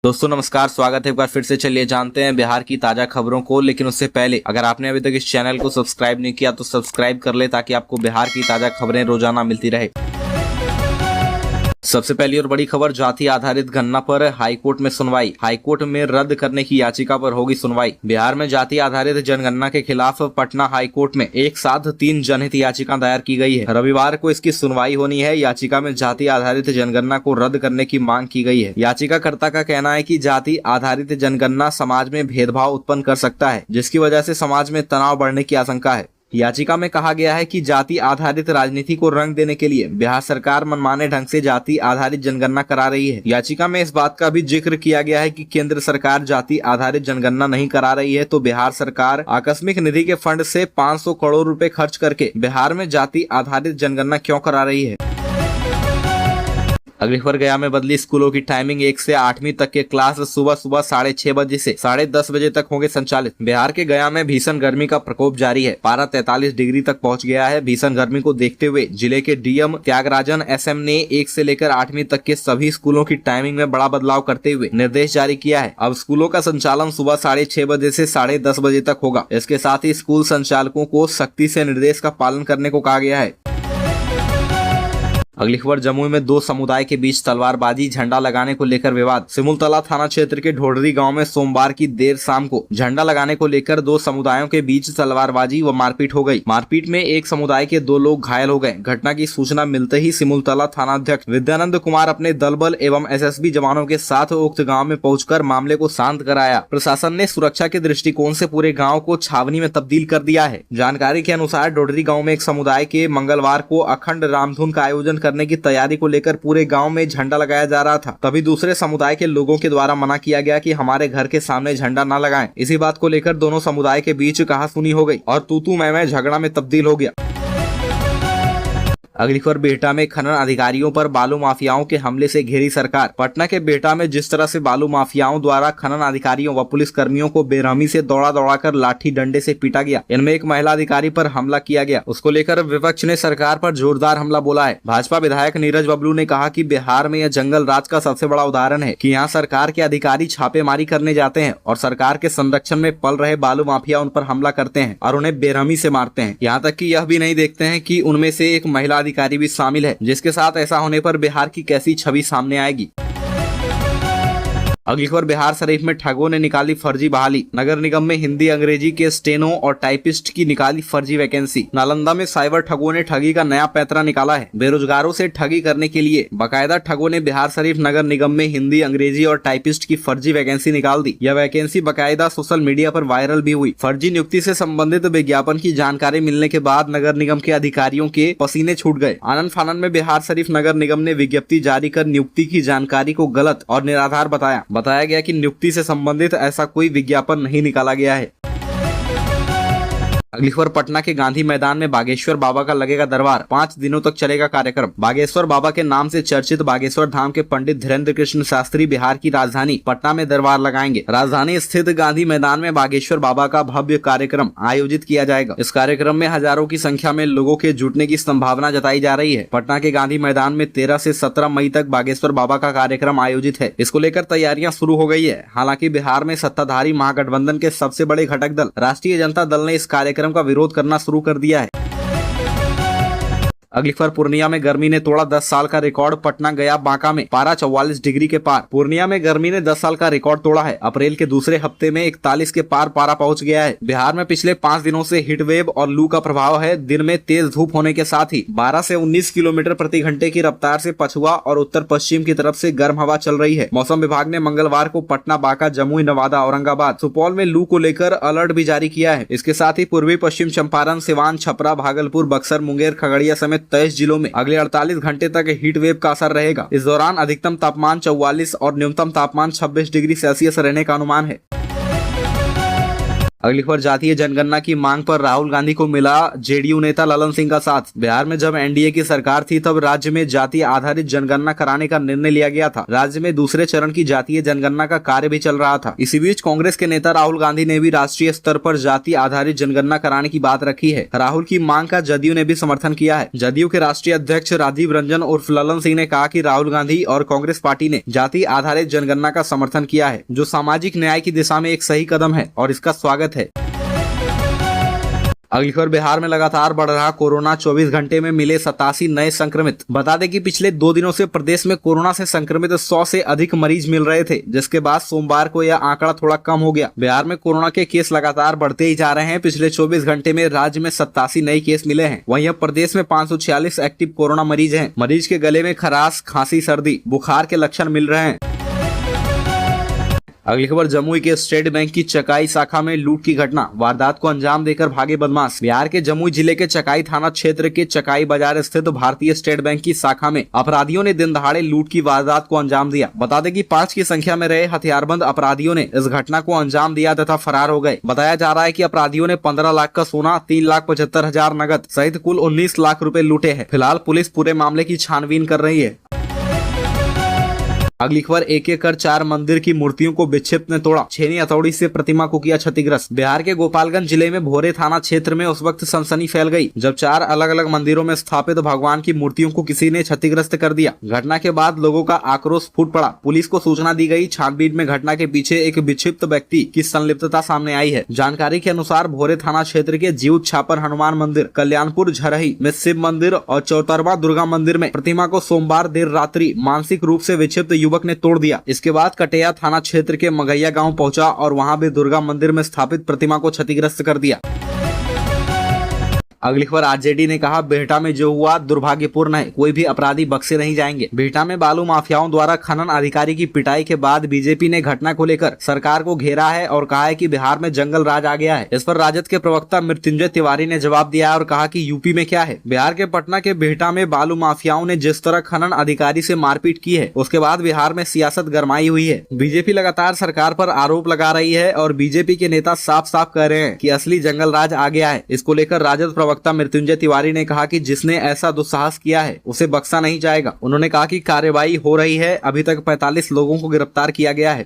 दोस्तों नमस्कार, स्वागत है एक बार फिर से। चलिए जानते हैं बिहार की ताजा खबरों को, लेकिन उससे पहले अगर आपने अभी तक इस चैनल को सब्सक्राइब नहीं किया तो सब्सक्राइब कर ले ताकि आपको बिहार की ताजा खबरें रोजाना मिलती रहे। सबसे पहली और बड़ी खबर, जाति आधारित गणना पर हाईकोर्ट में सुनवाई। हाईकोर्ट में रद्द करने की याचिका पर होगी सुनवाई। बिहार में जाति आधारित जनगणना के खिलाफ पटना हाईकोर्ट में एक साथ 3 जनहित याचिका दायर की गई है। रविवार को इसकी सुनवाई होनी है। याचिका में जाति आधारित जनगणना को रद्द करने की मांग की गई है। याचिकाकर्ता का कहना है कि जाति आधारित जनगणना समाज में भेदभाव उत्पन्न कर सकता है, जिसकी वजह से समाज में तनाव बढ़ने की आशंका है। याचिका में कहा गया है कि जाति आधारित राजनीति को रंग देने के लिए बिहार सरकार मनमाने ढंग से जाति आधारित जनगणना करा रही है। याचिका में इस बात का भी जिक्र किया गया है कि केंद्र सरकार जाति आधारित जनगणना नहीं करा रही है तो बिहार सरकार आकस्मिक निधि के फंड से 500 करोड़ रुपए खर्च करके बिहार में जाति आधारित जनगणना क्यों करा रही है। अगली खबर, गया में बदली स्कूलों की टाइमिंग। 1 से 8वीं तक के क्लास सुबह 6:30 बजे से 10:30 बजे तक होंगे संचालित। बिहार के गया में भीषण गर्मी का प्रकोप जारी है। पारा 43 डिग्री तक पहुंच गया है। भीषण गर्मी को देखते हुए जिले के डीएम त्यागराजन एसएम ने 1 से लेकर 8वीं तक के सभी स्कूलों की टाइमिंग में बड़ा बदलाव करते हुए निर्देश जारी किया है। अब स्कूलों का संचालन सुबह 6:30 बजे से 10:30 बजे तक होगा। इसके साथ ही स्कूल संचालकों को सख्ती से निर्देश का पालन करने को कहा गया है। अगली खबर, जमुई में 2 समुदाय के बीच तलवारबाजी, झंडा लगाने को लेकर विवाद। सिमुलतला थाना क्षेत्र के ढोडरी गांव में सोमवार की देर शाम को झंडा लगाने को लेकर 2 समुदायों के बीच तलवारबाजी व मारपीट हो गई। मारपीट में एक समुदाय के 2 लोग घायल हो गए। घटना की सूचना मिलते ही सिमुलतला थाना अध्यक्ष विद्यानंद कुमार अपने दल बल एवं एसएसबी जवानों के साथ उक्त गाँव में पहुंचकर मामले को शांत कराया। प्रशासन ने सुरक्षा के दृष्टिकोण से पूरे गाँव को छावनी में तब्दील कर दिया है। जानकारी के अनुसार ढोडरी गाँव में एक समुदाय के मंगलवार को अखंड रामधुन का आयोजन करने की तैयारी को लेकर पूरे गांव में झंडा लगाया जा रहा था। तभी दूसरे समुदाय के लोगों के द्वारा मना किया गया कि हमारे घर के सामने झंडा न लगाएं। इसी बात को लेकर दोनों समुदाय के बीच कहासुनी हो गई और तू मैं झगड़ा में तब्दील हो गया। अगली खबर, बिहटा में खनन अधिकारियों पर बालू माफियाओं के हमले से घिरी सरकार। पटना के बिहटा में जिस तरह से बालू माफियाओं द्वारा खनन अधिकारियों व पुलिस कर्मियों को बेरहमी से दौड़ा लाठी डंडे से पीटा गया, इनमें एक महिला अधिकारी पर हमला किया गया। उसको लेकर विपक्ष ने सरकार पर जोरदार हमला बोला है। भाजपा विधायक नीरज बबलू ने कहा कि बिहार में यह जंगल राज का सबसे बड़ा उदाहरण है कि यहाँ सरकार के अधिकारी छापेमारी करने जाते हैं और सरकार के संरक्षण में पल रहे बालू माफिया उन पर हमला करते हैं और उन्हें बेरहमी से मारते हैं। यहाँ तक कि यह भी नहीं देखते हैं कि उनमें से एक महिला अधिकारी भी शामिल है, जिसके साथ ऐसा होने पर बिहार की कैसी छवि सामने आएगी। अगली खबर, बिहार शरीफ में ठगों ने निकाली फर्जी बहाली। नगर निगम में हिंदी अंग्रेजी के स्टेनो और टाइपिस्ट की निकाली फर्जी वैकेंसी। नालंदा में साइबर ठगों ने ठगी का नया पैंतरा निकाला है। बेरोजगारों से ठगी करने के लिए बाकायदा ठगों ने बिहार शरीफ नगर निगम में हिंदी अंग्रेजी और टाइपिस्ट की फर्जी वैकेंसी निकाल दी। यह वैकेंसी बाकायदा सोशल मीडिया पर वायरल भी हुई। फर्जी नियुक्ति से संबंधित विज्ञापन की जानकारी मिलने के बाद नगर निगम के अधिकारियों के पसीने छूट गए। आनंद फानन में बिहार शरीफ नगर निगम ने विज्ञप्ति जारी कर नियुक्ति की जानकारी को गलत और निराधार बताया गया कि नियुक्ति से संबंधित ऐसा कोई विज्ञापन नहीं निकाला गया है। अगली खबर, पटना के गांधी मैदान में बागेश्वर बाबा का लगेगा दरबार। 5 दिनों तक चलेगा कार्यक्रम। बागेश्वर बाबा के नाम से चर्चित बागेश्वर धाम के पंडित धीरेन्द्र कृष्ण शास्त्री बिहार की राजधानी पटना में दरबार लगाएंगे। राजधानी स्थित गांधी मैदान में बागेश्वर बाबा का भव्य कार्यक्रम आयोजित किया जाएगा। इस कार्यक्रम में हजारों की संख्या में लोगों के जुटने की संभावना जताई जा रही है। पटना के गांधी मैदान में 13 से 17 मई तक बागेश्वर बाबा का कार्यक्रम आयोजित है। इसको लेकर तैयारियां शुरू हो गई है। हालांकि बिहार में सत्ताधारी महागठबंधन के सबसे बड़े घटक दल राष्ट्रीय जनता दल ने इस कार्यक्रम का विरोध करना शुरू कर दिया है। अगली खबर, पूर्णिया में गर्मी ने तोड़ा 10 साल का रिकॉर्ड। पटना गया बांका में पारा 44 डिग्री के पार। पूर्णिया में गर्मी ने 10 साल का रिकॉर्ड तोड़ा है। अप्रैल के दूसरे हफ्ते में 41 के पार पारा पहुंच गया है। बिहार में पिछले 5 दिनों से हीट वेव और लू का प्रभाव है। दिन में तेज धूप होने के साथ ही 12 से 19 किलोमीटर प्रति घंटे की रफ्तार से पछुआ और उत्तर पश्चिम की तरफ से गर्म हवा चल रही है। मौसम विभाग ने मंगलवार को पटना, बांका, जमुई, नवादा, औरंगाबाद, सुपौल में लू को लेकर अलर्ट भी जारी किया है। इसके साथ ही पूर्वी पश्चिम चंपारण, सिवान, छपरा, भागलपुर, बक्सर, मुंगेर, खगड़िया समेत 23 जिलों में अगले 48 घंटे तक हीट वेव का असर रहेगा। इस दौरान अधिकतम तापमान 44 और न्यूनतम तापमान 26 डिग्री सेल्सियस रहने का अनुमान है। अगली खबर, जातीय जनगणना की मांग पर राहुल गांधी को मिला जेडीयू नेता ललन सिंह का साथ। बिहार में जब एनडीए की सरकार थी तब राज्य में जातीय आधारित जनगणना कराने का निर्णय लिया गया था। राज्य में दूसरे चरण की जातीय जनगणना का कार्य भी चल रहा था। इसी बीच कांग्रेस के नेता राहुल गांधी ने भी राष्ट्रीय स्तर पर जातीय आधारित जनगणना कराने की बात रखी है। राहुल की मांग का जदयू ने भी समर्थन किया है। जदयू के राष्ट्रीय अध्यक्ष राजीव रंजन उर्फ ललन सिंह ने कहा कि राहुल गांधी और कांग्रेस पार्टी ने जातीय आधारित जनगणना का समर्थन किया है, जो सामाजिक न्याय की दिशा में एक सही कदम है और इसका स्वागत है। अगली खबर, बिहार में लगातार बढ़ रहा कोरोना, 24 घंटे में मिले 87 नए संक्रमित। बता दें कि पिछले 2 दिनों से प्रदेश में कोरोना से संक्रमित 100 से अधिक मरीज मिल रहे थे, जिसके बाद सोमवार को यह आंकड़ा थोड़ा कम हो गया। बिहार में कोरोना के केस लगातार बढ़ते ही जा रहे हैं। पिछले 24 घंटे में राज्य में 87 नए केस मिले हैं। वहीं अब प्रदेश में 546 एक्टिव कोरोना मरीज हैं। मरीज के गले में खराश, खांसी, सर्दी, बुखार के लक्षण मिल रहे हैं। अगली खबर, जमुई के स्टेट बैंक की चकाई शाखा में लूट की घटना, वारदात को अंजाम देकर भागे बदमाश। बिहार के जमुई जिले के चकाई थाना क्षेत्र के चकाई बाजार स्थित भारतीय स्टेट बैंक की शाखा में अपराधियों ने दिन दहाड़े लूट की वारदात को अंजाम दिया। बता दें कि 5 की संख्या में रहे हथियारबंद अपराधियों ने इस घटना को अंजाम दिया तथा फरार हो गए। बताया जा रहा है कि अपराधियों ने 15 लाख का सोना, 3,75,000 नगद सहित कुल 19 लाख रुपए लूटे हैं। फिलहाल पुलिस पूरे मामले की छानबीन कर रही है। अगली खबर, एक एक कर 4 मंदिर की मूर्तियों को विक्षिप्त ने तोड़ा, छेनी हथौड़ी से प्रतिमा को किया क्षतिग्रस्त। बिहार के गोपालगंज जिले में भोरे थाना क्षेत्र में उस वक्त सनसनी फैल गई जब 4 अलग अलग मंदिरों में स्थापित भगवान की मूर्तियों को किसी ने क्षतिग्रस्त कर दिया। घटना के बाद लोगों का आक्रोश फूट पड़ा। पुलिस को सूचना दी गई। छानबीन में घटना के पीछे एक विक्षिप्त व्यक्ति की संलिप्तता सामने आई है। जानकारी के अनुसार भोरे थाना क्षेत्र के जीव छापर हनुमान मंदिर, कल्याणपुर झरही में शिव मंदिर और चौतरवा दुर्गा मंदिर में प्रतिमा को सोमवार देर रात्रि मानसिक रूप से विक्षिप्त युवक ने तोड़ दिया। इसके बाद कटेया थाना क्षेत्र के मगैया गांव पहुंचा और वहां भी दुर्गा मंदिर में स्थापित प्रतिमा को क्षतिग्रस्त कर दिया। अगली खबर, आरजेडी ने कहा बिहटा में जो हुआ दुर्भाग्यपूर्ण है, कोई भी अपराधी बख्शे नहीं जाएंगे। बिहटा में बालू माफियाओं द्वारा खनन अधिकारी की पिटाई के बाद बीजेपी ने घटना को लेकर सरकार को घेरा है और कहा है कि बिहार में जंगल राज आ गया है। इस पर राजद के प्रवक्ता मृत्युंजय तिवारी ने जवाब दिया और कहा कि यूपी में क्या है। बिहार के पटना के बिहटा में बालू माफियाओं ने जिस तरह खनन अधिकारी से मारपीट की है, उसके बाद बिहार में सियासत गरमाई हुई है। बीजेपी लगातार सरकार पर आरोप लगा रही है और बीजेपी के नेता साफ साफ कह रहे हैं कि असली जंगल राज आ गया है। इसको लेकर राजद प्रवक्ता मृत्युंजय तिवारी ने कहा कि जिसने ऐसा दुस्साहस किया है उसे बख्शा नहीं जाएगा। उन्होंने कहा कि कार्रवाई हो रही है। अभी तक 45 लोगों को गिरफ्तार किया गया है।